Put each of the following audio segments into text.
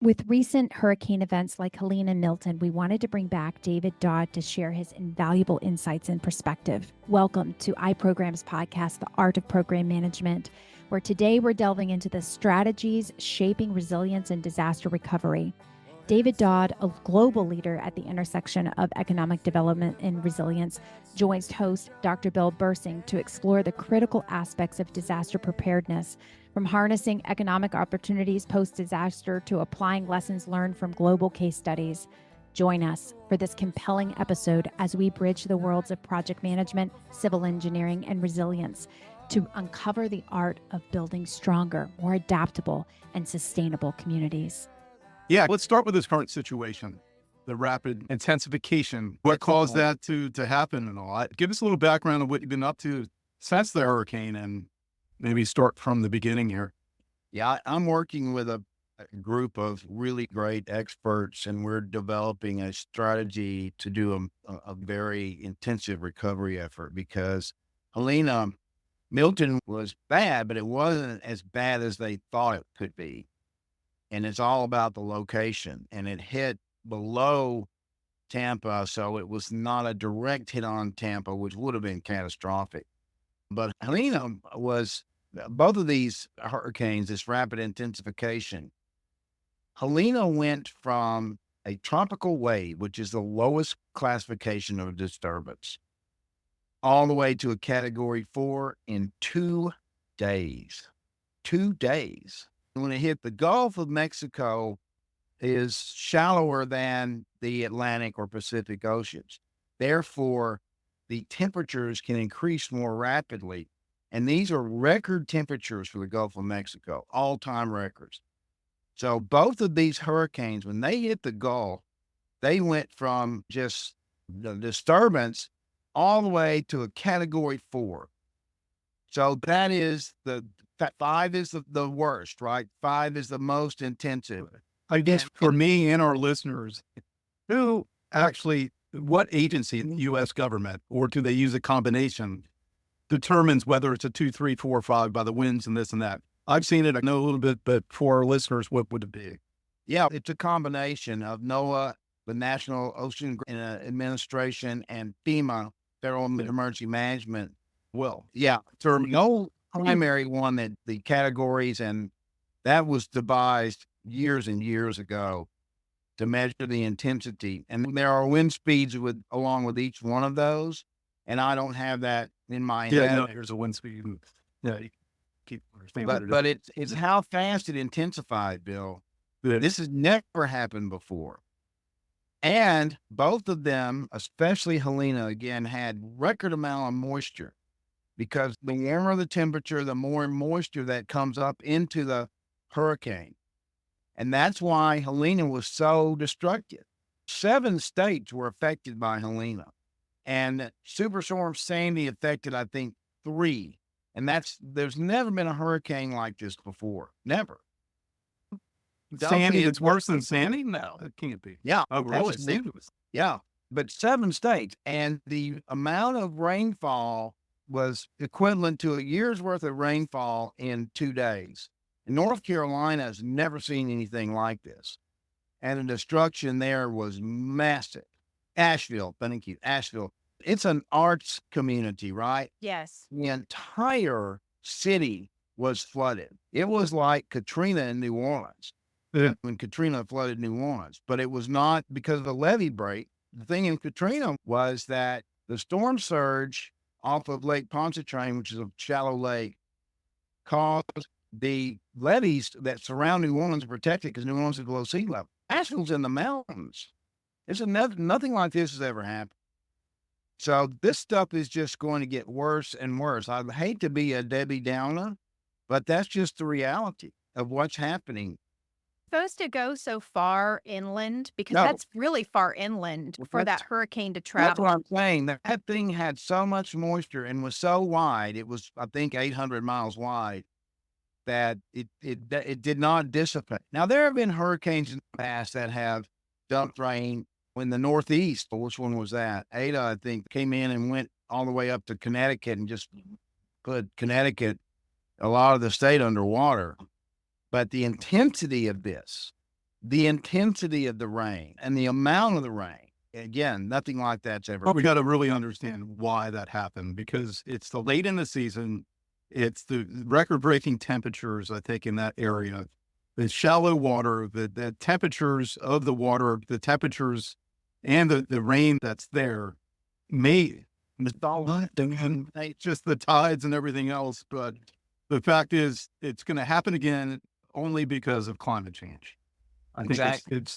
With recent hurricane events like Helene and Milton, we wanted to bring back David Dodd to share his invaluable insights and perspective. Welcome to iPrograms podcast, The Art of Program Management, where today we're delving into the strategies shaping resilience and disaster recovery. David Dodd, a global leader at the intersection of economic development and resilience, joins host Dr. Bill Bersing to explore the critical aspects of disaster preparedness, from harnessing economic opportunities post-disaster to applying lessons learned from global case studies. Join us for this compelling episode as we bridge the worlds of project management, civil engineering, and resilience to uncover the art of building stronger, more adaptable, and sustainable communities. Yeah, let's start with this current situation, the rapid intensification. What caused that to happen and all? Give us a little background of what you've been up to since the hurricane and maybe start from the beginning here. Yeah, I'm working with a group of really great experts, and we're developing a strategy to do a very intensive recovery effort because Helene, Milton was bad, but it wasn't as bad as they thought it could be. And it's all about the location, and it hit below Tampa, so it was not a direct hit on Tampa, which would have been catastrophic. But Helene was both of these hurricanes, this rapid intensification. Helene went from a tropical wave, which is the lowest classification of disturbance, all the way to a Category 4 in 2 days. 2 days. When it hit the Gulf of Mexico is shallower than the Atlantic or Pacific Oceans. Therefore, the temperatures can increase more rapidly. And these are record temperatures for the Gulf of Mexico, all-time records. So both of these hurricanes, when they hit the Gulf, they went from just the disturbance all the way to a Category 4. So that is 5 is the worst, right? 5 is the most intensive. I guess for me and our listeners, what agency in the U.S. government, or do they use a combination, determines whether it's a 2, 3, 4, 5 by the winds and this and that? I've seen it. I know a little bit, but for our listeners, what would it be? Yeah, it's a combination of NOAA, the National Ocean Administration, and FEMA, Federal Emergency Management. Well, yeah, so no primary one that the categories, and that was devised years and years ago to measure the intensity. And there are wind speeds along with each one of those. And I don't have that in my head. Yeah, no, here's a wind speed. Yeah, you keep but it's how fast it intensified, Bill. This has never happened before. And both of them, especially Helene, again, had record amount of moisture. Because the warmer the temperature, the more moisture that comes up into the hurricane. And that's why Helene was so destructive. 7 states were affected by Helene. And Superstorm Sandy affected, I think, 3. And there's never been a hurricane like this before. Never. Sandy, it's worse than Sandy? No, it can't be. Yeah. Oh, really? Yeah. But 7 states. And the amount of rainfall was equivalent to a year's worth of rainfall in 2 days. And North Carolina has never seen anything like this. And the destruction there was massive. Asheville, thank you, Asheville. It's an arts community, right? Yes. The entire city was flooded. It was like Katrina in New Orleans. Yeah. When Katrina flooded New Orleans. But it was not because of the levee break. The thing in Katrina was that the storm surge off of Lake Pontchartrain, which is a shallow lake, caused the levees that surround New Orleans protected because New Orleans is below sea level. Asheville's in the mountains. Nothing like this has ever happened. So this stuff is just going to get worse and worse. I hate to be a Debbie Downer, but that's just the reality of what's happening. Supposed to go so far inland because that's really far inland for that hurricane to travel. That's what I'm saying. That thing had so much moisture and was so wide. It was, I think, 800 miles wide that it did not dissipate. Now, there have been hurricanes in the past that have dumped rain in the Northeast. Which one was that? Ada, I think, came in and went all the way up to Connecticut and just put Connecticut, a lot of the state, underwater. But the intensity of this the intensity of the rain and the amount of the rain, again, nothing like that's ever. But we got to really understand why that happened, because it's the late in the season. It's the record-breaking temperatures, I think, in that area. The shallow water, the temperatures of the water, the temperatures and the rain that's there may, it's just the tides and everything else. But the fact is, it's going to happen again only because of climate change. I think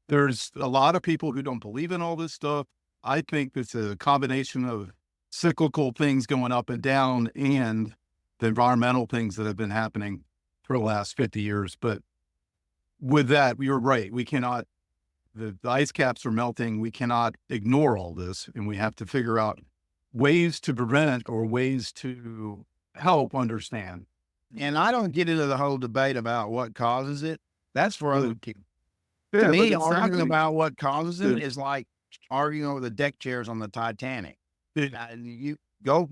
there's a lot of people who don't believe in all this stuff. I think it's a combination of cyclical things going up and down and the environmental things that have been happening for the last 50 years. But with that, you're right. We cannot, the ice caps are melting. We cannot ignore all this, and we have to figure out ways to prevent or ways to help understand. And I don't get into the whole debate about what causes it. That's for other people. Yeah, To me, but arguing exactly. about what causes it is like arguing over the deck chairs on the Titanic. You go.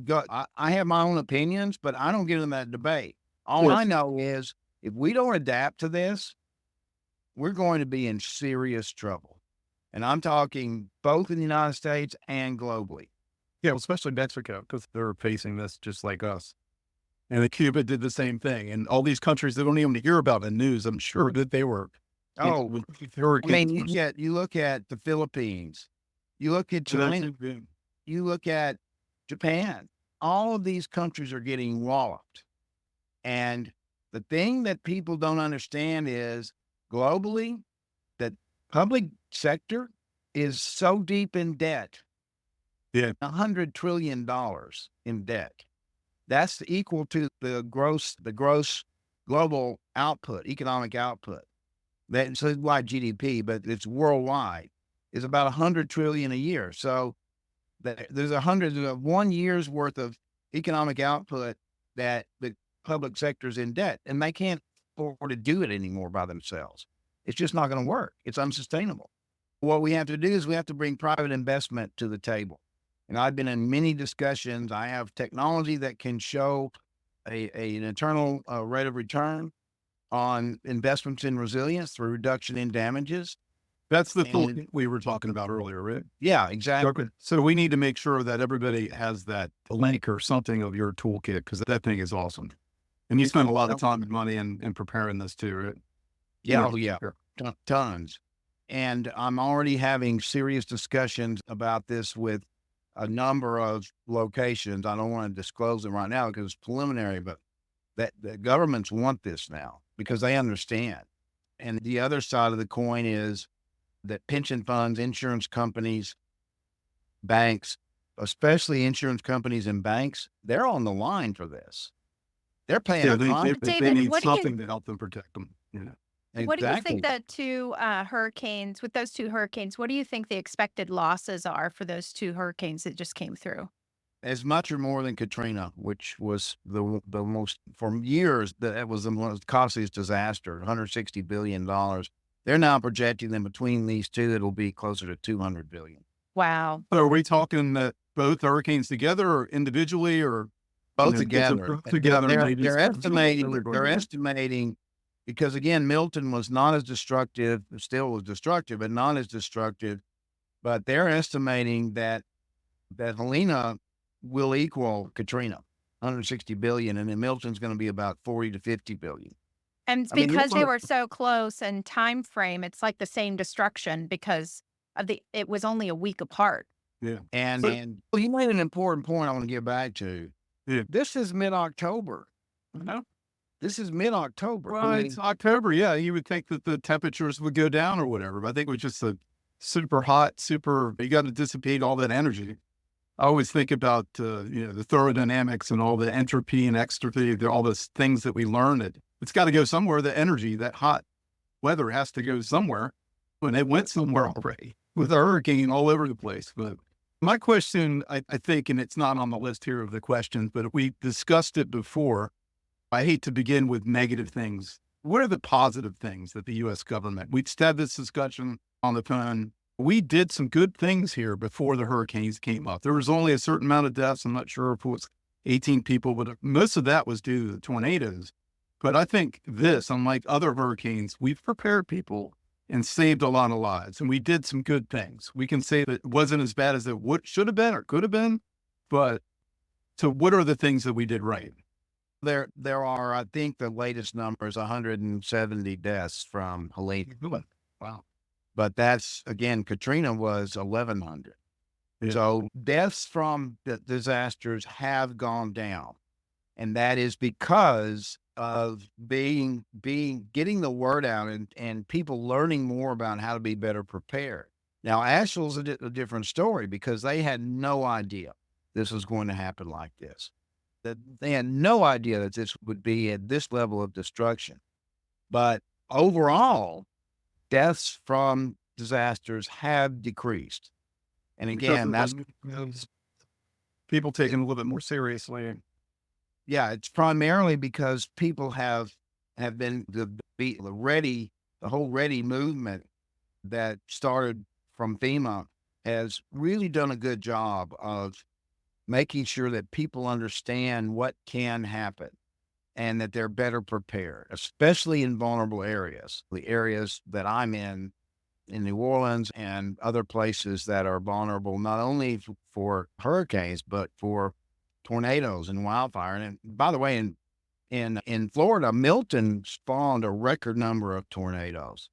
I have my own opinions, but I don't get in that debate. All Yes. I know is if we don't adapt to this, we're going to be in serious trouble. And I'm talking both in the United States and globally. Yeah, especially Mexico, because they're facing this just like us. And Cuba did the same thing. And all these countries that don't even hear about in the news, I'm sure that they were. Oh, I mean, you look at the Philippines, you look at China, you look at Japan. All of these countries are getting walloped. And the thing that people don't understand is globally, that public sector is so deep in debt. Yeah. $100 trillion in debt. That's equal to the gross global output, economic output. That's like GDP, but it's worldwide. Is about 100 trillion a year. So there's 1 year's worth of economic output that the public sector's in debt, and they can't afford to do it anymore by themselves. It's just not going to work. It's unsustainable. What we have to do is we have to bring private investment to the table. And I've been in many discussions. I have technology that can show an internal rate of return on investments in resilience through reduction in damages. That's the thing we were talking about earlier, right? Yeah, exactly. So we need to make sure that everybody has that link or something of your toolkit, because that thing is awesome. And you spend a lot of time and money in preparing this too, right? Yeah, tons. And I'm already having serious discussions about this with a number of locations. I don't want to disclose them right now because it's preliminary, but that the governments want this now because they understand. And the other side of the coin is that pension funds, insurance companies, banks, especially insurance companies and banks, they're on the line for this. They're paying. Yeah, a they need something to help them protect them. Yeah. What do you think that with those two hurricanes, what do you think the expected losses are for those two hurricanes that just came through? As much or more than Katrina, which was the most, for years, that was the most costliest disaster, $160 billion. They're now projecting that between these two, it'll be closer to $200 billion. Wow. So are we talking that both hurricanes together or individually or both together? They're estimating because again, Milton was not as destructive, still was destructive, but not as destructive. But they're estimating that Helena will equal Katrina, 160 billion, and then Milton's going to be about 40 to 50 billion. And because they were so close in time frame, it's like the same destruction because of it was only a week apart. Yeah. And you made an important point I want to get back to. Yeah. This is mid-October. No? This is mid-October. Well, it's October. Yeah. You would think that the temperatures would go down or whatever, but I think it was just a super hot, you got to dissipate all that energy. I always think about, the thermodynamics and all the entropy and extropy, all those things that we learned. It's got to go somewhere. The energy, that hot weather has to go somewhere. And it went somewhere already with a hurricane all over the place. But my question, I think, and it's not on the list here of the questions, but we discussed it before. I hate to begin with negative things. What are the positive things that the U.S. government, we'd had this discussion on the phone. We did some good things here before the hurricanes came up. There was only a certain amount of deaths. I'm not sure if it was 18 people, but most of that was due to the tornadoes. But I think this, unlike other hurricanes, we've prepared people and saved a lot of lives. And we did some good things. We can say that it wasn't as bad as it should have been or could have been. But so what are the things that we did right? There are, I think the latest number is 170 deaths from Helene. Wow. But that's, again, Katrina was 1,100. Yeah. So deaths from the disasters have gone down. And that is because of getting the word out and people learning more about how to be better prepared. Now, Asheville's a different story because they had no idea this was going to happen like this. That they had no idea that this would be at this level of destruction. But overall, deaths from disasters have decreased. And again, that's people taking it a little bit more seriously. Yeah, it's primarily because people have been the whole ready movement that started from FEMA has really done a good job of making sure that people understand what can happen and that they're better prepared, especially in vulnerable areas, the areas that I'm in New Orleans and other places that are vulnerable, not only for hurricanes, but for tornadoes and wildfire. And by the way, in Florida, Milton spawned a record number of tornadoes.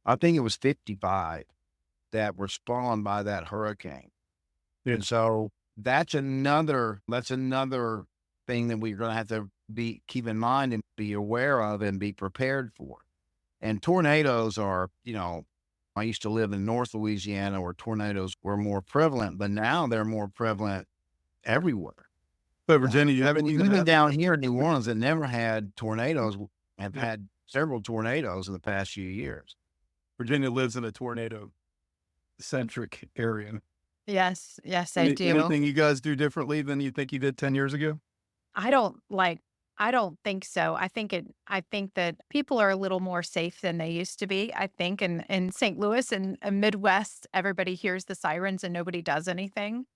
I think it was 55 that were spawned by that hurricane. Yeah. And so that's another thing that we're going to have to keep in mind and be aware of and be prepared for. And tornadoes are, I used to live in North Louisiana where tornadoes were more prevalent, but now they're more prevalent everywhere. But Virginia, you haven't even down here in New Orleans that never had tornadoes have had several tornadoes in the past few years. Virginia lives in a tornado-centric area. Yes, I do. Anything you guys do differently than you think you did 10 years ago? I don't think so. I think that people are a little more safe than they used to be. I think in St. Louis and Midwest, everybody hears the sirens and nobody does anything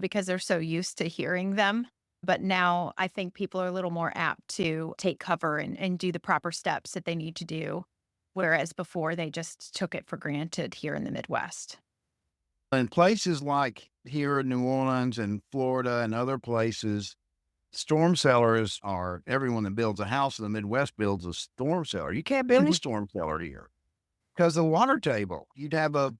because they're so used to hearing them. But now I think people are a little more apt to take cover and do the proper steps that they need to do. Whereas before they just took it for granted here in the Midwest. In places like here in New Orleans and Florida and other places, storm cellars are everyone that builds a house in the Midwest builds a storm cellar. You can't build a storm cellar here because the water table. You can have a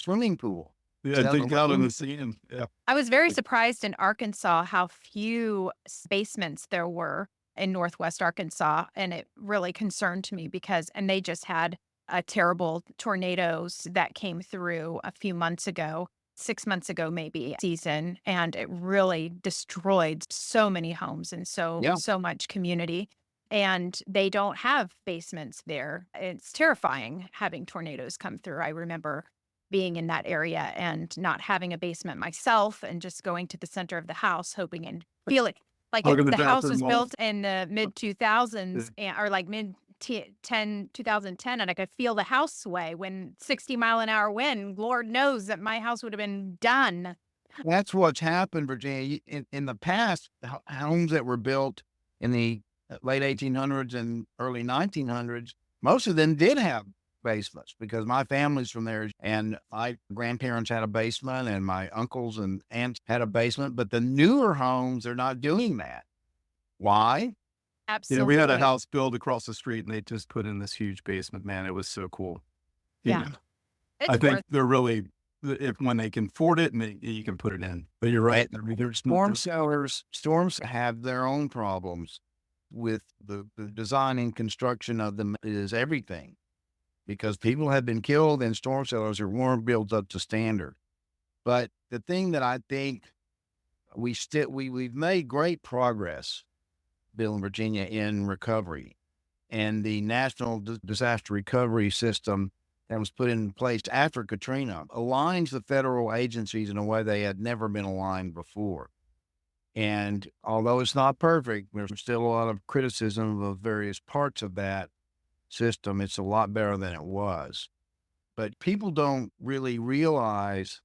swimming pool. Yeah, think out in the sea. Yeah. I was very surprised in Arkansas how few basements there were in Northwest Arkansas. And it really concerned me and they just had a terrible tornadoes that came through a few months ago, 6 months ago, maybe season. And it really destroyed so many homes and so much community. And they don't have basements there. It's terrifying having tornadoes come through. I remember being in that area and not having a basement myself and just going to the center of the house, hoping and feeling like the house was built in the mid 2000s or like mid 2010. And I could feel the house sway when 60-mile-an-hour wind, Lord knows that my house would have been done. That's what's happened, Virginia. In the past, homes that were built in the late 1800s and early 1900s, most of them did have basements because my family's from there and my grandparents had a basement and my uncles and aunts had a basement. But the newer homes are not doing that. Why? Absolutely. We had a house built across the street and they just put in this huge basement. Man, it was so cool. Yeah. I think they're really, when they can afford it, and you can put it in. But you're right. Storms have their own problems with the design and construction of them is everything. Because people have been killed in storm cellars that weren't built up to standard. But the thing that I think we've made great progress, Bill and Virginia, in recovery, and the National Disaster Recovery System that was put in place after Katrina aligns the federal agencies in a way they had never been aligned before. And although it's not perfect, there's still a lot of criticism of various parts of that system. It's a lot better than it was. But people don't really realize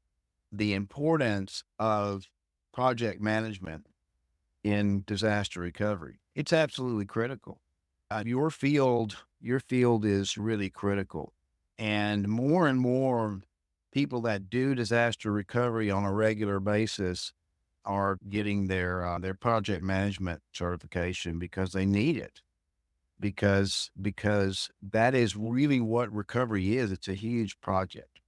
the importance of project management in disaster recovery. It's absolutely critical. Your field is really critical. And more people that do disaster recovery on a regular basis are getting their project management certification because they need it. Because that is really what recovery is. It's a huge project.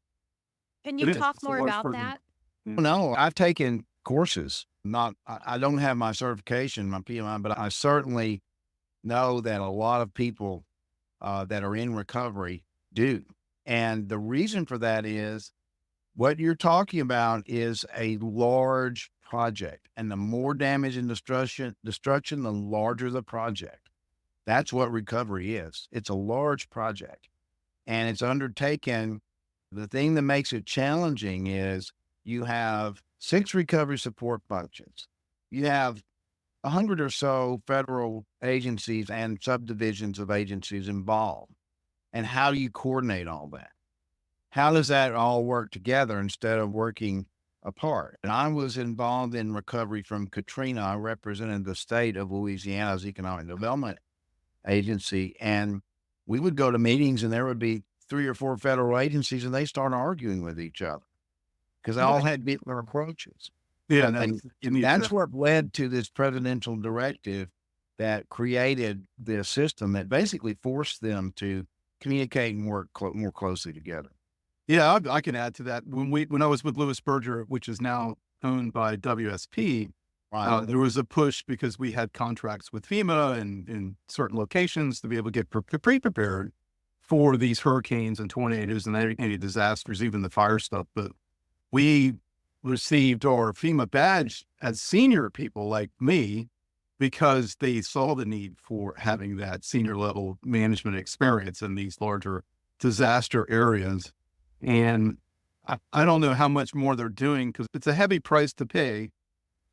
Can It you is. talk It's a more large about program. that? No, I've taken courses. I don't have my certification, my PMI, but I certainly know that a lot of people that are in recovery do. And the reason for that is what you're talking about is a large project, and the more damage and destruction, the larger the project. That's what recovery is. It's a large project, and it's undertaken. The thing that makes it challenging is you have 6 recovery support functions. You have 100 or so federal agencies and subdivisions of agencies involved. And how do you coordinate all that? How does that all work together instead of working apart? And I was involved in recovery from Katrina. I represented the state of Louisiana's Economic Development Agency. And we would go to meetings and there would be 3 or 4 federal agencies and they start arguing with each other because they all had different approaches. Yeah, And that's what led to this presidential directive that created this system that basically forced them to communicate and work more closely together. Yeah, I can add to that. When I was with Lewis Berger, which is now owned by WSP, Right. there was a push because we had contracts with FEMA and in certain locations to be able to get pre-prepared for these hurricanes and tornadoes and any disasters, even the fire stuff. But we received our FEMA badge as senior people like me because they saw the need for having that senior level management experience in these larger disaster areas. And I don't know how much more they're doing because it's a heavy price to pay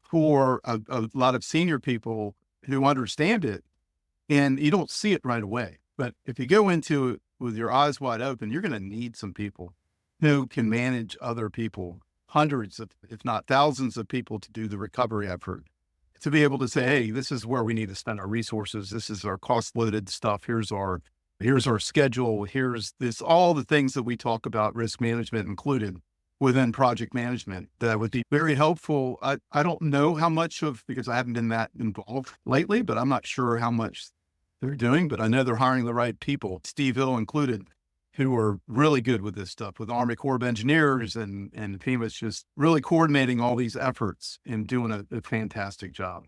for a lot of senior people who understand it, and you don't see it right away. But if you go into it with your eyes wide open, you're going to need some people who can manage other people, hundreds of, if not thousands of people to do the recovery effort, to be able to say, hey, this is where we need to spend our resources. This is our cost loaded stuff. Here's our schedule. Here's this, all the things that we talk about, risk management included within project management. That would be very helpful. I don't know how much because I haven't been that involved lately, but I'm not sure how much they're doing, but I know they're hiring the right people, Steve Hill included, who are really good with this stuff, with Army Corps of Engineers and FEMA's just really coordinating all these efforts and doing a fantastic job.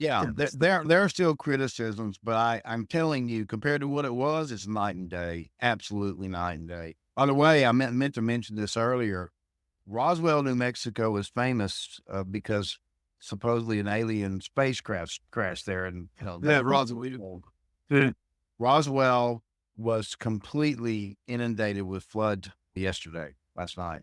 Yeah, there are still criticisms, but I'm telling you, compared to what it was, it's night and day. Absolutely night and day. By the way, I meant to mention this earlier. Roswell, New Mexico is famous because supposedly an alien spacecraft crashed there. And Roswell was completely inundated with flood last night.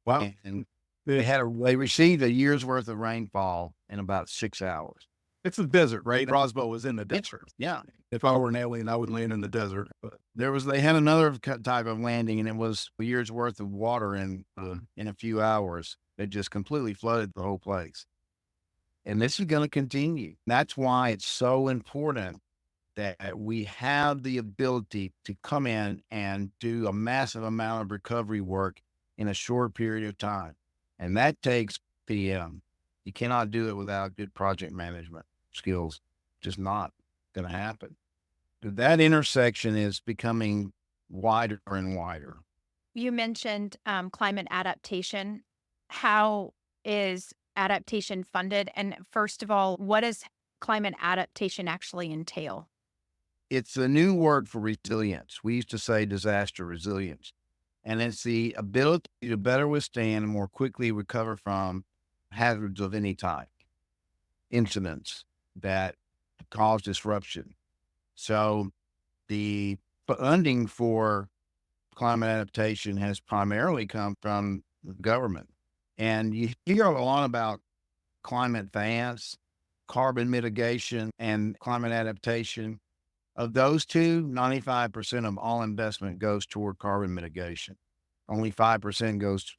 Wow. And they received a year's worth of rainfall in about 6 hours. It's a desert, right? Roswell was in the desert. Yeah. If I were an alien, I would land in the desert. But They had another type of landing, and it was a year's worth of water in a few hours. It just completely flooded the whole place. And this is going to continue. That's why it's so important that we have the ability to come in and do a massive amount of recovery work in a short period of time. And that takes PM. You cannot do it without good project management skills. Just not going to happen. That intersection is becoming wider and wider. You mentioned climate adaptation. How is adaptation funded? And first of all, what does climate adaptation actually entail? It's a new word for resilience. We used to say disaster resilience. And it's the ability to better withstand and more quickly recover from hazards of any type, incidents that cause disruption. So the funding for climate adaptation has primarily come from the government. And you hear a lot about climate finance, carbon mitigation, and climate adaptation. Of those two, 95% of all investment goes toward carbon mitigation. Only 5%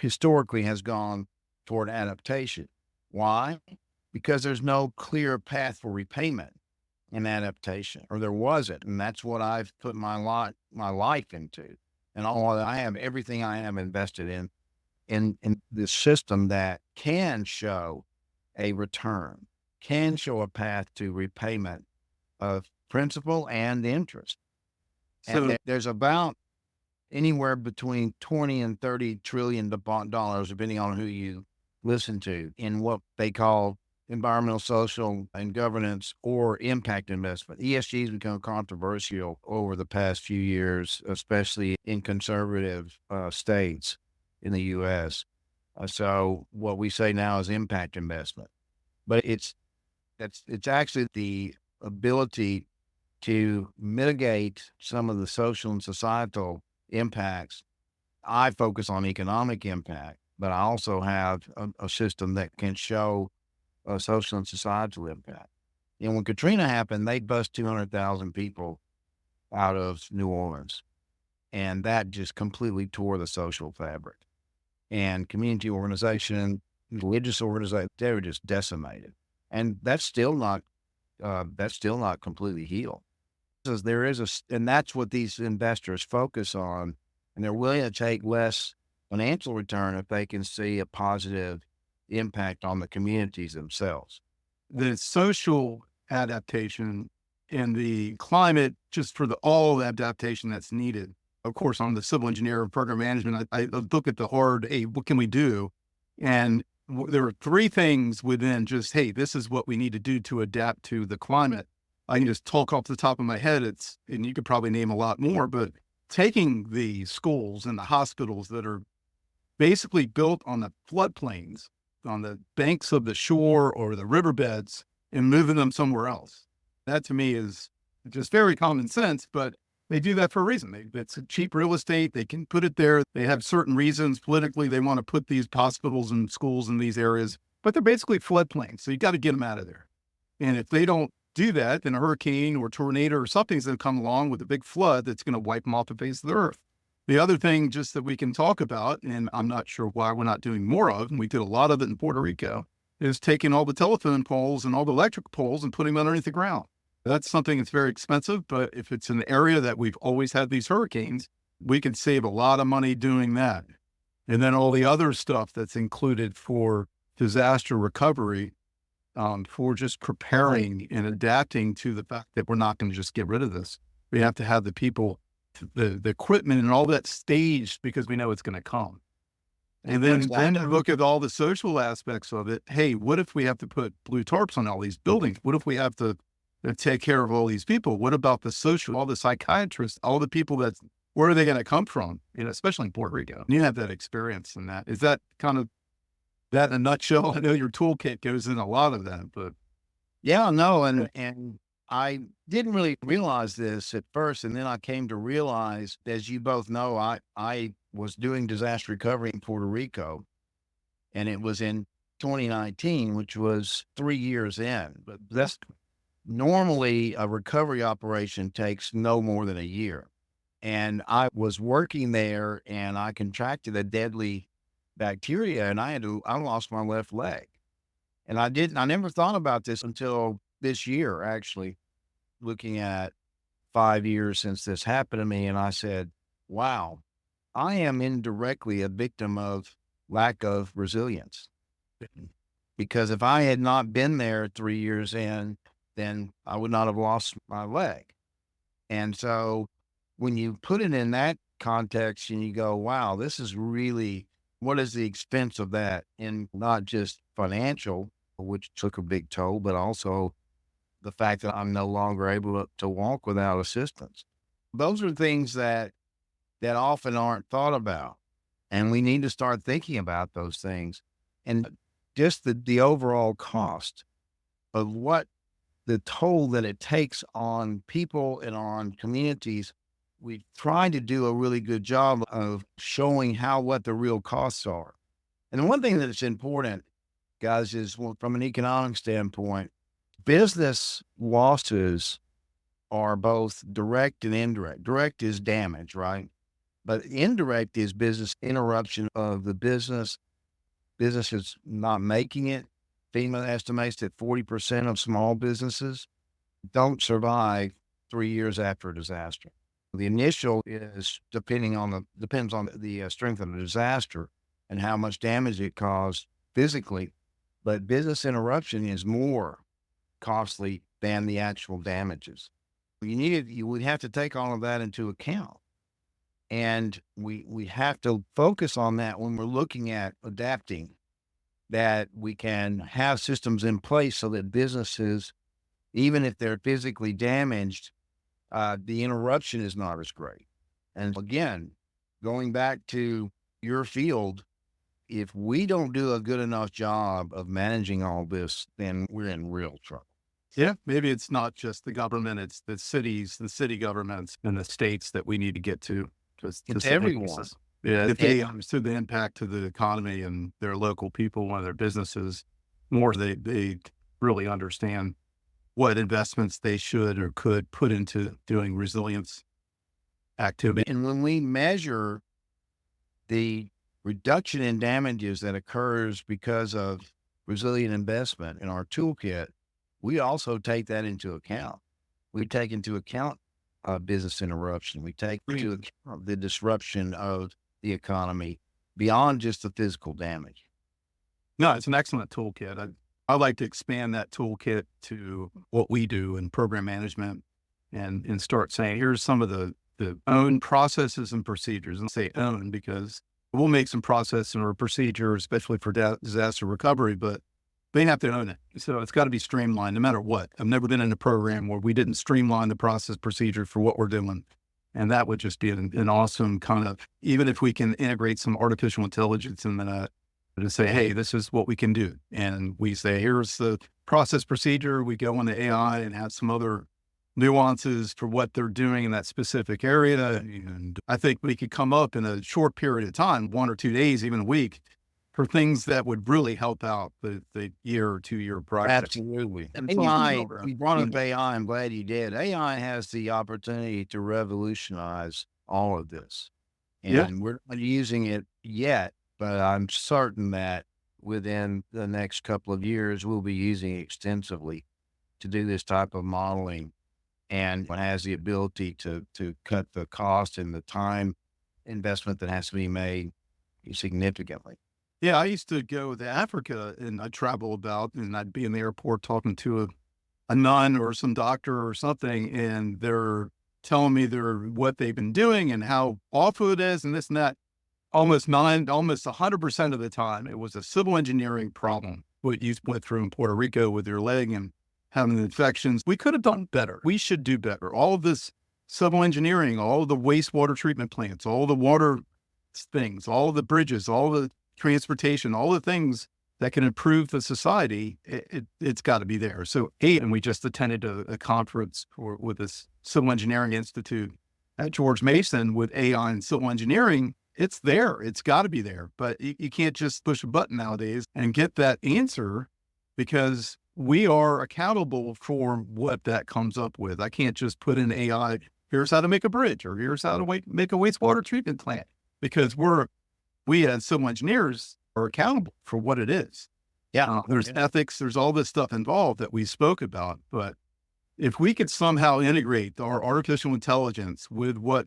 historically has gone toward adaptation. Why? Because there's no clear path for repayment. in adaptation, or there wasn't. And that's what I've put my life into. And all I have, everything I am invested in this system that can show a return, can show a path to repayment of principal and interest. And So, there's about anywhere between 20 and 30 trillion dollars, depending on who you listen to, in what they call environmental, social, and governance or impact investment. ESG has become controversial over the past few years, especially in conservative states in the U.S. So what we say now is impact investment, but it's actually the ability to mitigate some of the social and societal impacts. I focus on economic impact, but I also have a system that can show a social and societal impact. And when Katrina happened, they bust 200,000 people out of New Orleans, and that just completely tore the social fabric. And community organization, religious organization, they were just decimated. And that's still not completely healed. So and that's what these investors focus on, and they're willing to take less financial return if they can see a positive impact on the communities themselves. the social adaptation and the climate, just for all the adaptation that's needed. Of course, I'm the civil engineer of program management. I look at the hard, hey, what can we do? And there are three things within just, hey, this is what we need to do to adapt to the climate. I can just talk off the top of my head. And you could probably name a lot more, but taking the schools and the hospitals that are basically built on the floodplains, on the banks of the shore or the riverbeds, and moving them somewhere else. That to me is just very common sense, but they do that for a reason. It's cheap real estate. They can put it there. They have certain reasons politically they want to put these hospitals and schools in these areas, but they're basically floodplains. So you got to get them out of there. And if they don't do that, then a hurricane or tornado or something's going to come along with a big flood that's going to wipe them off the face of the earth. The other thing just that we can talk about, and I'm not sure why we're not doing more of, and we did a lot of it in Puerto Rico, is taking all the telephone poles and all the electric poles and putting them underneath the ground. That's something that's very expensive, but if it's an area that we've always had these hurricanes, we can save a lot of money doing that. And then all the other stuff that's included for disaster recovery, for just preparing and adapting to the fact that we're not going to just get rid of this. We have to have the people, the equipment and all that staged because we know it's going to come. And then look at all the social aspects of it. Hey, what if we have to put blue tarps on all these buildings? What if we have to take care of all these people? What about the social, all the psychiatrists, all the people where are they going to come from? Especially in Puerto Rico. You have that experience in that. Is that kind of that in a nutshell? I know your toolkit goes in a lot of that, but. Yeah, no. And I didn't really realize this at first. And then I came to realize, as you both know, I was doing disaster recovery in Puerto Rico, and it was in 2019, which was 3 years in. But that's normally a recovery operation takes no more than a year. And I was working there and I contracted a deadly bacteria and I lost my left leg. And I never thought about this until this year, actually, looking at 5 years since this happened to me. And I said, wow, I am indirectly a victim of lack of resilience. Because if I had not been there 3 years in, then I would not have lost my leg. And so when you put it in that context and you go, wow, this is really, what is the expense of that? And not just financial, which took a big toll, but also the fact that I'm no longer able to walk without assistance. Those are things that often aren't thought about. And we need to start thinking about those things. And just the overall cost of what the toll that it takes on people and on communities. We try to do a really good job of showing what the real costs are. And one thing that's important, guys, is from an economic standpoint, business losses are both direct and indirect. Direct is damage, right? But indirect is business interruption of the business. Business is not making it. FEMA estimates that 40% of small businesses don't survive 3 years after a disaster. The initial is depends on the strength of the disaster and how much damage it caused physically, but business interruption is more costly than the actual damages. You would have to take all of that into account. And we have to focus on that when we're looking at adapting, that we can have systems in place so that businesses, even if they're physically damaged, the interruption is not as great. And again, going back to your field, if we don't do a good enough job of managing all this, then we're in real trouble. Yeah, maybe it's not just the government, it's the cities, the city governments, and the states that we need to get to. It's everyone. Yeah, if they understood the impact to the economy and their local people and their businesses more, they really understand what investments they should or could put into doing resilience activity. And when we measure the reduction in damages that occurs because of resilient investment in our toolkit, we also take that into account. We take into account business interruption. We take into account the disruption of the economy beyond just the physical damage. No, it's an excellent toolkit. I'd like to expand that toolkit to what we do in program management and start saying, here's some of the own processes and procedures, and say own because we'll make some process or procedure, especially for disaster recovery, but they have to own it. So it's got to be streamlined no matter what. I've never been in a program where we didn't streamline the process procedure for what we're doing. And that would just be an awesome kind of, even if we can integrate some artificial intelligence in that, to say, hey, this is what we can do. And we say, here's the process procedure. We go into AI and have some other nuances for what they're doing in that specific area. And I think we could come up in a short period of time, 1 or 2 days, even a week, for things that would really help out the year or 2 year project. Absolutely. AI, you brought up AI, I'm glad you did. AI has the opportunity to revolutionize all of this. And we're not using it yet, but I'm certain that within the next couple of years, we'll be using it extensively to do this type of modeling, and it has the ability to cut the cost and the time investment that has to be made significantly. Yeah, I used to go to Africa and I'd travel about and I'd be in the airport talking to a nun or some doctor or something, and they're telling me what they've been doing and how awful it is and this and that. Almost 100% of the time, it was a civil engineering problem. What you went through in Puerto Rico with your leg and having infections, we could have done better. We should do better. All of this civil engineering, all of the wastewater treatment plants, all the water things, all the bridges, all the transportation, all the things that can improve the society, it's got to be there. So, and we just attended a conference with this Civil Engineering Institute at George Mason with AI and civil engineering. It's there. It's got to be there. But you can't just push a button nowadays and get that answer, because we are accountable for what that comes up with. I can't just put in AI, here's how to make a bridge, or here's how to make a wastewater treatment plant, because we as civil engineers are accountable for what it is. There's ethics, there's all this stuff involved that we spoke about. But if we could somehow integrate our artificial intelligence with what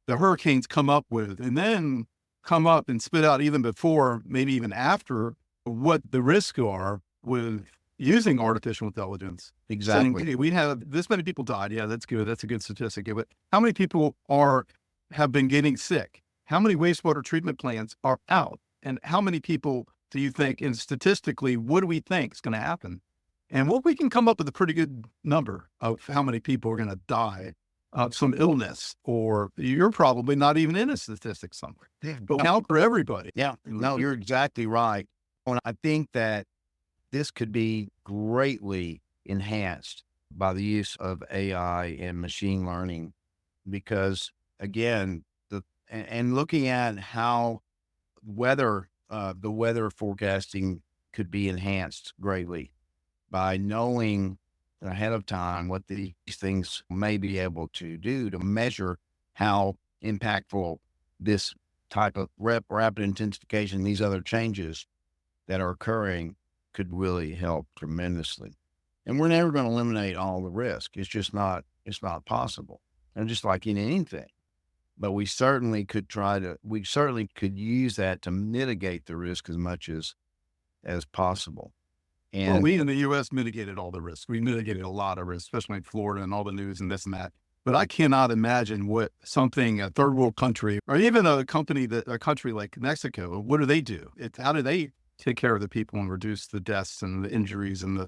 the hurricanes come up with, and then come up and spit out even before, maybe even after, what the risks are with using artificial intelligence. Exactly. Saying, hey, we have this many people died. Yeah, that's good. That's a good statistic. But how many people have been getting sick? How many wastewater treatment plants are out? And how many people do you think, and statistically, what do we think is going to happen? And what we can come up with a pretty good number of how many people are going to die of some illness, or you're probably not even in a statistic somewhere. But count for everybody. Yeah, no, you're exactly right. And I think that this could be greatly enhanced by the use of AI and machine learning, because again, and looking at how the weather forecasting could be enhanced greatly by knowing ahead of time what these things may be able to do to measure how impactful this type of rapid intensification, these other changes that are occurring, could really help tremendously. And we're never going to eliminate all the risk. It's not possible. And just like in anything, but we certainly could use that to mitigate the risk as much as possible. Well, And we in the U.S. mitigated all the risk. We mitigated a lot of risk, especially in Florida and all the news and this and that. But I cannot imagine what a third world country, or even a country like Mexico, what do they do? How do they take care of the people and reduce the deaths and the injuries and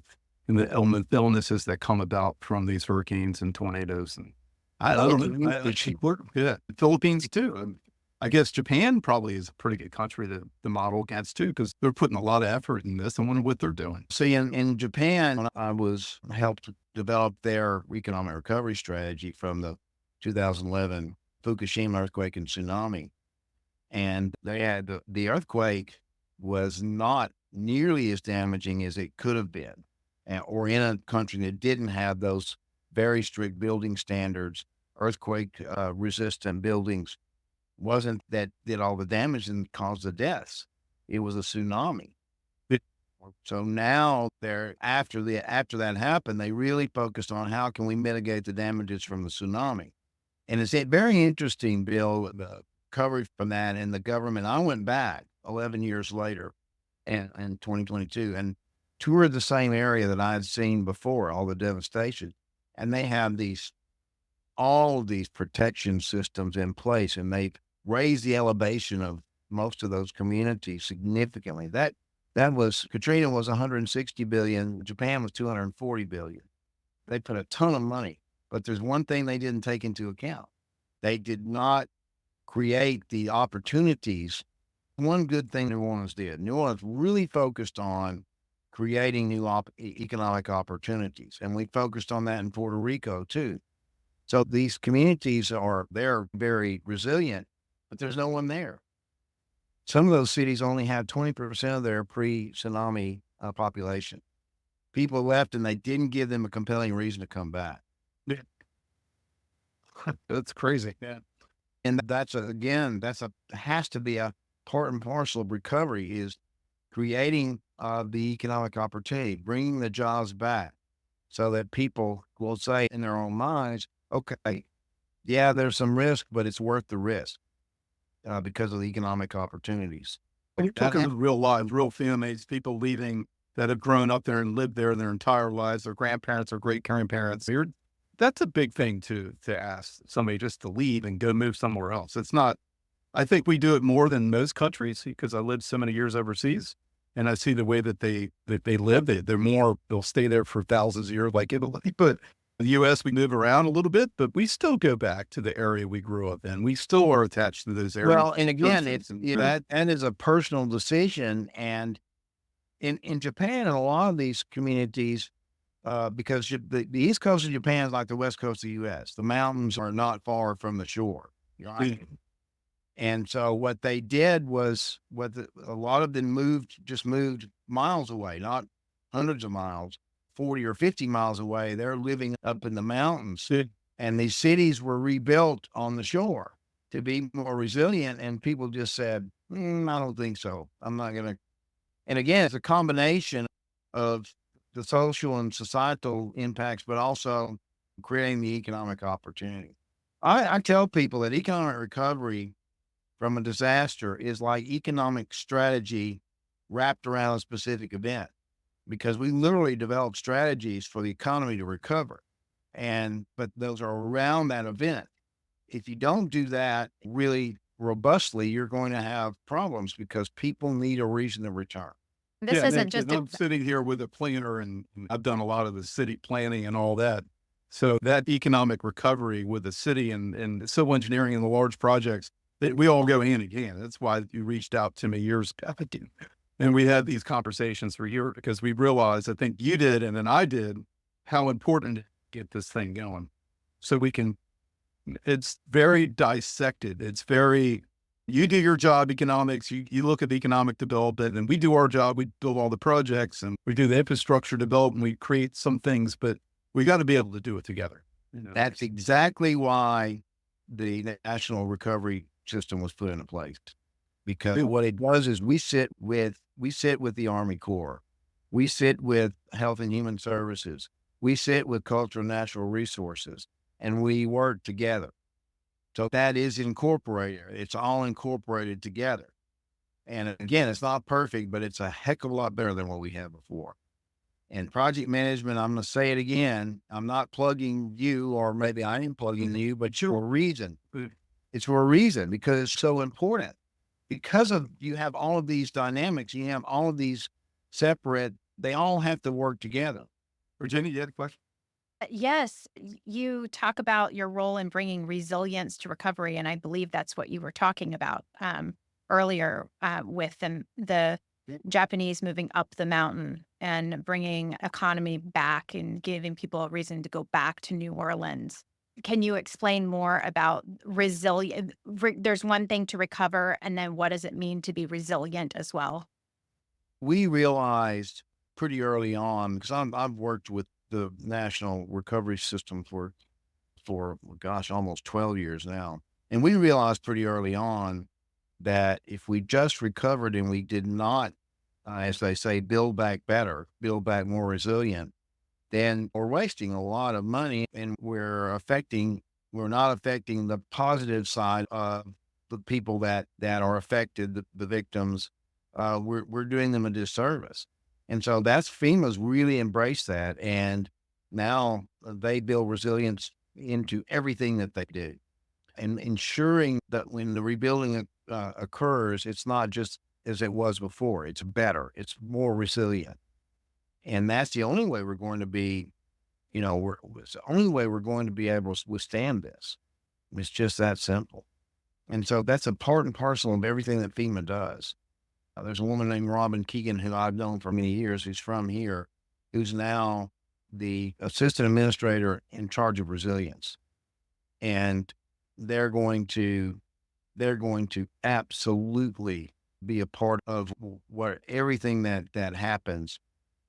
the illnesses that come about from these hurricanes and tornadoes? And I don't know. The Philippines too. I guess Japan probably is a pretty good country to model against too, because they're putting a lot of effort in this. I wonder what they're doing. see, in Japan, I was helped develop their economic recovery strategy from the 2011 Fukushima earthquake and tsunami. And they had the earthquake was not nearly as damaging as it could have been, or in a country that didn't have those very strict building standards, earthquake resistant buildings. Wasn't that did all the damage and caused the deaths. It was a tsunami. So now after that happened, they really focused on how can we mitigate the damages from the tsunami. And it's very interesting, Bill, the recovery from that and the government. I went back 11 years later in 2022 and toured the same area that I had seen before, all the devastation. And they have all of these protection systems in place, and they've raised the elevation of most of those communities significantly. Katrina was 160 billion, Japan was 240 billion. They put a ton of money, but there's one thing they didn't take into account. They did not create the opportunities. One good thing New Orleans did. New Orleans really focused on creating new economic opportunities, and we focused on that in Puerto Rico too. So these communities they're very resilient, but there's no one there. Some of those cities only have 20% of their pre-tsunami population. People left and they didn't give them a compelling reason to come back. Yeah. That's crazy. Yeah. And has to be a part and parcel of recovery, is creating the economic opportunity, bringing the jobs back so that people will say in their own minds, okay, yeah, there's some risk, but it's worth the risk because of the economic opportunities. You're talking about real lives, real families, people leaving that have grown up there and lived there their entire lives, their grandparents or great grandparents. That's a big thing to ask somebody just to leave and go move somewhere else. It's not, I think we do it more than most countries because I lived so many years overseas and I see the way that they live. They'll stay there for thousands of years like Italy. But in the U.S., we move around a little bit, but we still go back to the area we grew up in. We still are attached to those areas. Well, and again, that is a personal decision. And in Japan, and a lot of these communities, because the east coast of Japan is like the west coast of the U.S. The mountains are not far from the shore. Right? And so what they did was a lot of them moved miles away, not hundreds of miles, 40 or 50 miles away. They're living up in the mountains. And these cities were rebuilt on the shore to be more resilient. And people just said, I don't think so. I'm not going to. And again, it's a combination of the social and societal impacts, but also creating the economic opportunity. I tell people that economic recovery from a disaster is like economic strategy wrapped around a specific event, because we literally develop strategies for the economy to recover. But those are around that event. If you don't do that really robustly, you're going to have problems because people need a reason to return. This isn't just I'm sitting here with a planner and I've done a lot of the city planning and all that. So that economic recovery with the city and civil engineering and the large projects, we all go hand in hand. That's why you reached out to me years ago. And we had these conversations for years because we realized, I think you did, and then I did, how important to get this thing going. So it's very dissected. You do your job, economics, you look at economic development, and we do our job. We build all the projects and we do the infrastructure development. We create some things, but we got to be able to do it together. That's exactly why the National Recovery System was put into place. Because what it does is we sit with the Army Corps, We sit with Health and Human Services. We sit with Cultural and Natural Resources, and we work together. So that is incorporated. It's all incorporated together. And again, it's not perfect, but it's a heck of a lot better than what we had before. And project management, I'm going to say it again. I'm not plugging you, or maybe I am plugging you, but it's for a reason. It's for a reason, because it's so important. Because of you have all of these dynamics, you have all of these separate, they all have to work together. Virginia, you had a question? Yes, you talk about your role in bringing resilience to recovery, and I believe that's what you were talking about earlier with the Japanese moving up the mountain and bringing economy back and giving people a reason to go back to New Orleans. Can you explain more about resilient? There's one thing to recover, and then what does it mean to be resilient as well? We realized pretty early on, because I've worked with the national recovery system for gosh, almost 12 years now. And we realized pretty early on that if we just recovered and we did not, as they say, build back better, build back more resilient, then we're wasting a lot of money, and we're not affecting the positive side of the people that are affected, the victims. We're doing them a disservice. And so FEMA's really embraced that. And now they build resilience into everything that they do, and ensuring that when the rebuilding occurs, it's not just as it was before. It's better. It's more resilient. And that's the only way we're going to be, it's the only way we're going to be able to withstand this. It's just that simple. And so that's a part and parcel of everything that FEMA does. There's a woman named Robin Keegan, who I've known for many years, who's from here, who's now the assistant administrator in charge of resilience. And they're going to absolutely be a part of everything that happens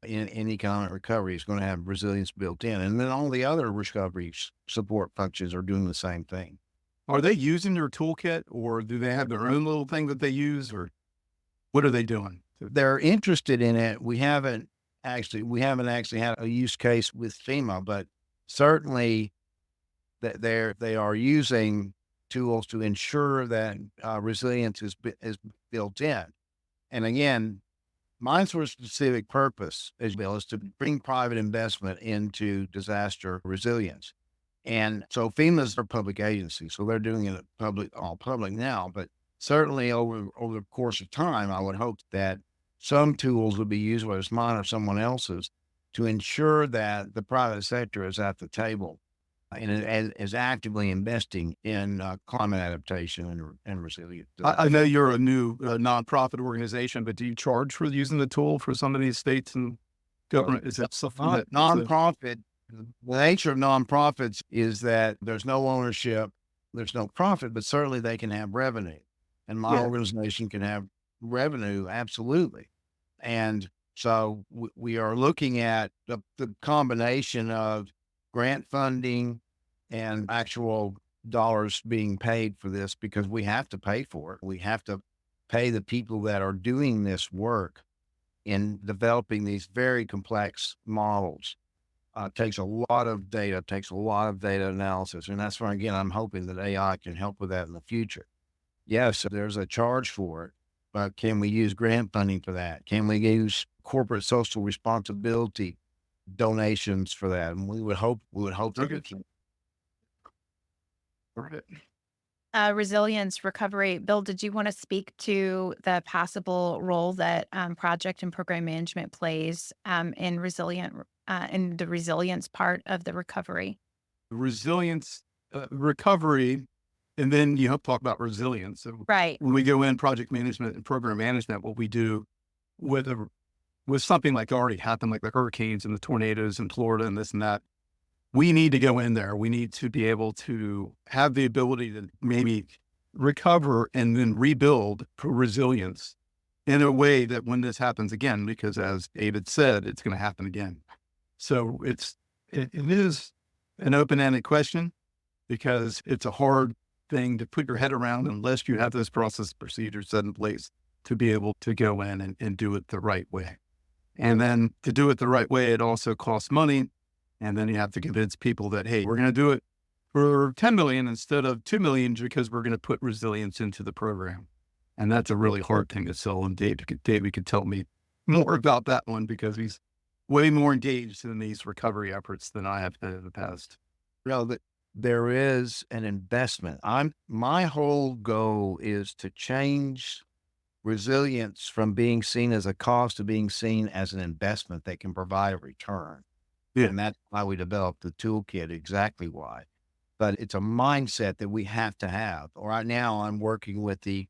in economic recovery is going to have resilience built in. And then all the other recovery support functions are doing the same thing. Are they using their toolkit, or do they have their own little thing that they use, or what are they doing? They're interested in it. We haven't actually had a use case with FEMA, but certainly that they are using tools to ensure that resilience is built in. And again, mine's for a specific purpose as well, is to bring private investment into disaster resilience. And so FEMA's a public agency, so they're doing it all public now, but certainly over the course of time, I would hope that some tools would be used, whether it's mine or someone else's, to ensure that the private sector is at the table and is actively investing in climate adaptation and resilience. I know you're a new nonprofit organization, but do you charge for using the tool for some of these states and government? Is that something that nonprofit? The nature of nonprofits is that there's no ownership, there's no profit, but certainly they can have revenue. And my organization can have revenue, absolutely. And so we are looking at the combination of grant funding and actual dollars being paid for this, because we have to pay for it. We have to pay the people that are doing this work in developing these very complex models. Takes a lot of data, takes a lot of data analysis. And that's why, again, I'm hoping that AI can help with that in the future. Yes, there's a charge for it, but can we use grant funding for that? Can we use corporate social responsibility donations for that? And we would hope that we can. Resilience recovery. Bill, did you want to speak to the possible role that project and program management plays in the resilience part of the recovery? Resilience, recovery, and then you have to talk about resilience. So right. When we go in project management and program management, what we do with something like already happened, like the hurricanes and the tornadoes in Florida and this and that, we need to go in there. We need to be able to have the ability to maybe recover and then rebuild for resilience in a way that when this happens again, because as David said, it's going to happen again. So it is an open-ended question, because it's a hard thing to put your head around unless you have those process procedures set in place to be able to go in and do it the right way. And then to do it the right way, it also costs money. And then you have to convince people that, hey, we're going to do it for 10 million instead of 2 million because we're going to put resilience into the program. And that's a really hard thing to sell. And David could tell me more about that one because he's way more engaged in these recovery efforts than I have been in the past. There is an investment. My whole goal is to change resilience from being seen as a cost to being seen as an investment that can provide a return. Yeah. And that's why we developed the toolkit, exactly why. But it's a mindset that we have to have. Right now, I'm working with the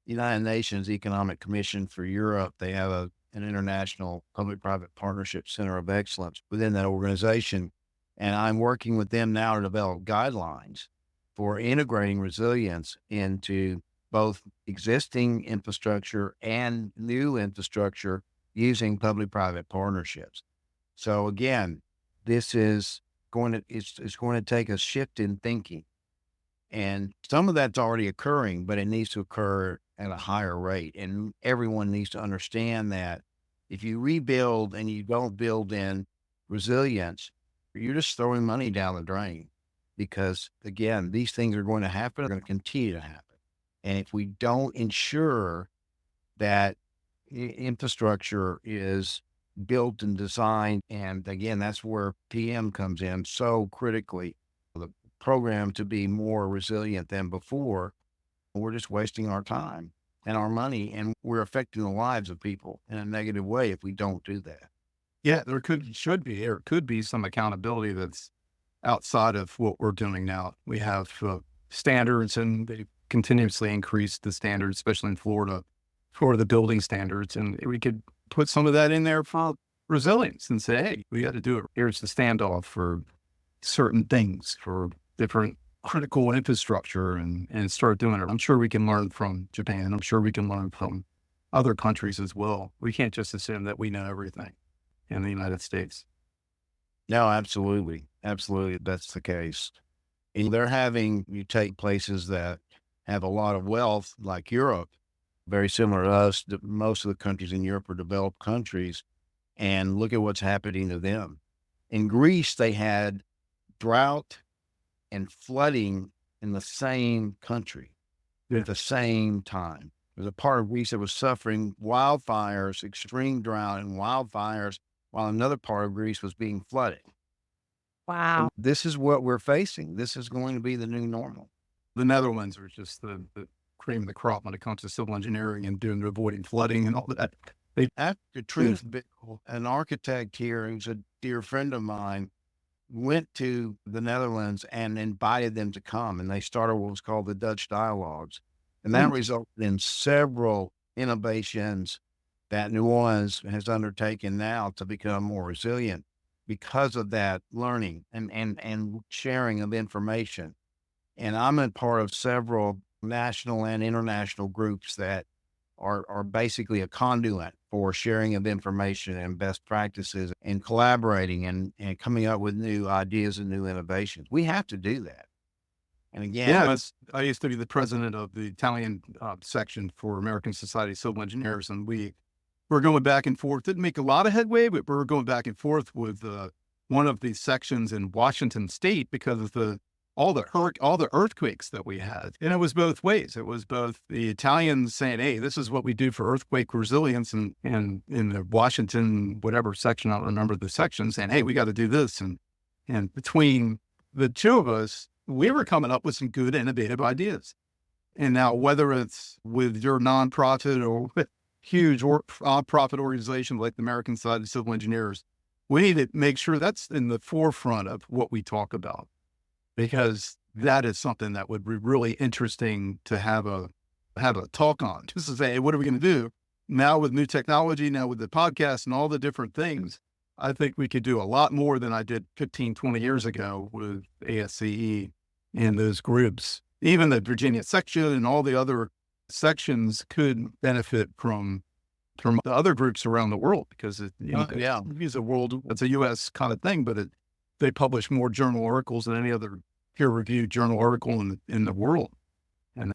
United Nations Economic Commission for Europe. They have an international public-private partnership center of excellence within that organization. And I'm working with them now to develop guidelines for integrating resilience into both existing infrastructure and new infrastructure using public-private partnerships. So again, this is it's going to take a shift in thinking. And some of that's already occurring, but it needs to occur at a higher rate. And everyone needs to understand that if you rebuild and you don't build in resilience, you're just throwing money down the drain because, again, these things are going to happen, are going to continue to happen. And if we don't ensure that infrastructure is built and designed, and again, that's where PM comes in so critically, the program to be more resilient than before, we're just wasting our time and our money, and we're affecting the lives of people in a negative way if we don't do that. Yeah, there should be some accountability that's outside of what we're doing now. We have standards, and they continuously increase the standards, especially in Florida, for the building standards. And we could put some of that in there for resilience and say, hey, we got to do it. Here's the standoff for certain things, for different critical infrastructure, and start doing it. I'm sure we can learn from Japan. I'm sure we can learn from other countries as well. We can't just assume that we know everything in the United States. No, absolutely. Absolutely. That's the case. And you take places that have a lot of wealth like Europe, very similar to us. Most of the countries in Europe are developed countries, and look at what's happening to them. In Greece, they had drought and flooding in the same country at the same time. There's a part of Greece that was suffering wildfires, extreme drought and wildfires, while another part of Greece was being flooded. Wow. And this is what we're facing. This is going to be the new normal. The Netherlands are just the cream of the crop when it comes to civil engineering and avoiding flooding and all that. After Truth, an architect here who's a dear friend of mine went to the Netherlands and invited them to come, and they started what was called the Dutch Dialogues. And that resulted in several innovations that New Orleans has undertaken now to become more resilient because of that learning and sharing of information. And I'm a part of several national and international groups that are basically a conduit for sharing of information and best practices and collaborating and coming up with new ideas and new innovations. We have to do that. And again, I used to be the president of the Italian section for American Society of Civil Engineers, and we're going back and forth. Didn't make a lot of headway, but we're going back and forth with one of the sections in Washington State because of all the earthquakes that we had. And it was both ways. It was both the Italians saying, hey, this is what we do for earthquake resilience, and in the Washington, whatever section, I don't remember the section, saying, hey, we got to do this. And between the two of us, we were coming up with some good, innovative ideas. And now, whether it's with your nonprofit or with huge profit organization like the American Society of Civil Engineers, we need to make sure that's in the forefront of what we talk about, because that is something that would be really interesting to have a talk on, just to say, hey, what are we going to do now with new technology, now with the podcast and all the different things? I think we could do a lot more than I did 15, 20 years ago with ASCE and those groups. Even the Virginia section and all the other sections could benefit from the other groups around the world, because it's a world, it's a U.S. kind of thing, but they publish more journal articles than any other peer-reviewed journal article in the world, and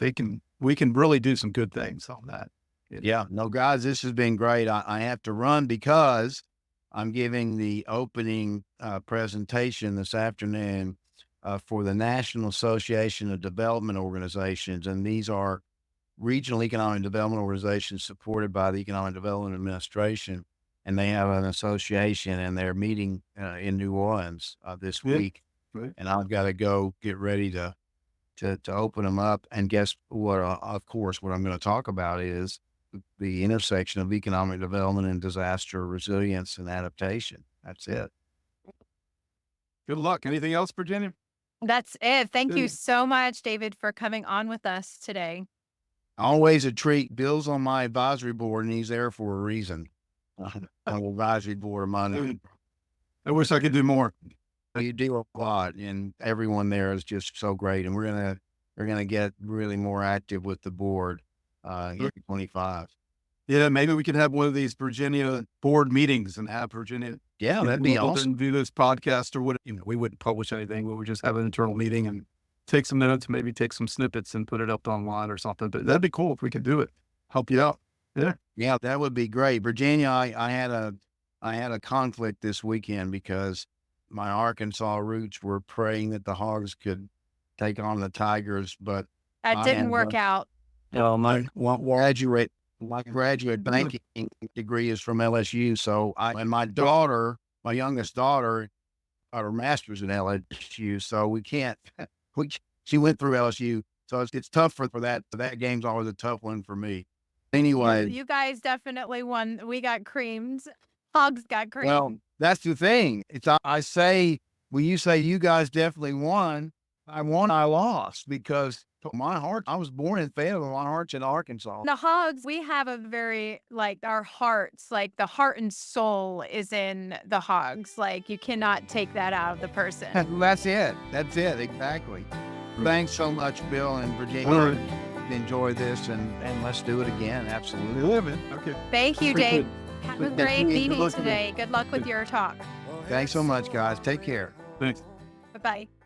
we can really do some good things on that. Yeah, no, guys, this has been great. I have to run because I'm giving the opening presentation this afternoon for the National Association of Development Organizations. And these are regional economic development organizations supported by the Economic Development Administration. And they have an association, and they're meeting in New Orleans this week. Right. And I've got to go get ready to open them up. And guess what? Of course, what I'm going to talk about is the intersection of economic development and disaster resilience and adaptation. That's it. Good luck. Anything else, Virginia? That's it. Thank you Good. so much, David, for coming on with us today. Always a treat. Bill's on my advisory board, and he's there for a reason. On the advisory board of mine. I wish I could do more. You do a lot, and everyone there is just so great. And we're gonna get really more active with the board in 25. Yeah, maybe we could have one of these Virginia board meetings and have Virginia. Yeah, that'd be awesome. Do this podcast or what? We wouldn't publish anything. We would just have an internal meeting and take some minutes, maybe take some snippets and put it up online or something. But that'd be cool if we could do it. Help you out. Yeah, that would be great. Virginia, I had a conflict this weekend because my Arkansas roots were praying that the Hogs could take on the Tigers, but That didn't work out. my graduate banking degree is from LSU. So and my youngest daughter, got her master's in LSU. So we can't. She went through LSU, so it's tough for that. That game's always a tough one for me. Anyway, You guys definitely won. We got creamed. Hogs got creamed. well, that's the thing. I say, when you say you guys definitely won, I won, I lost, because my heart, I was born in Fayetteville, my heart's in Arkansas. The Hogs, we have a very, our hearts, the heart and soul is in the Hogs. You cannot take that out of the person. That's it. Exactly. Thanks so much, Bill and Virginia. All right. Enjoy this, and let's do it again. Absolutely. Okay. Thank you, Appreciate Dave. it. Have a Good great meeting luck. today. Good luck with your talk. Thanks so much, guys. Take care. Thanks. Bye-bye.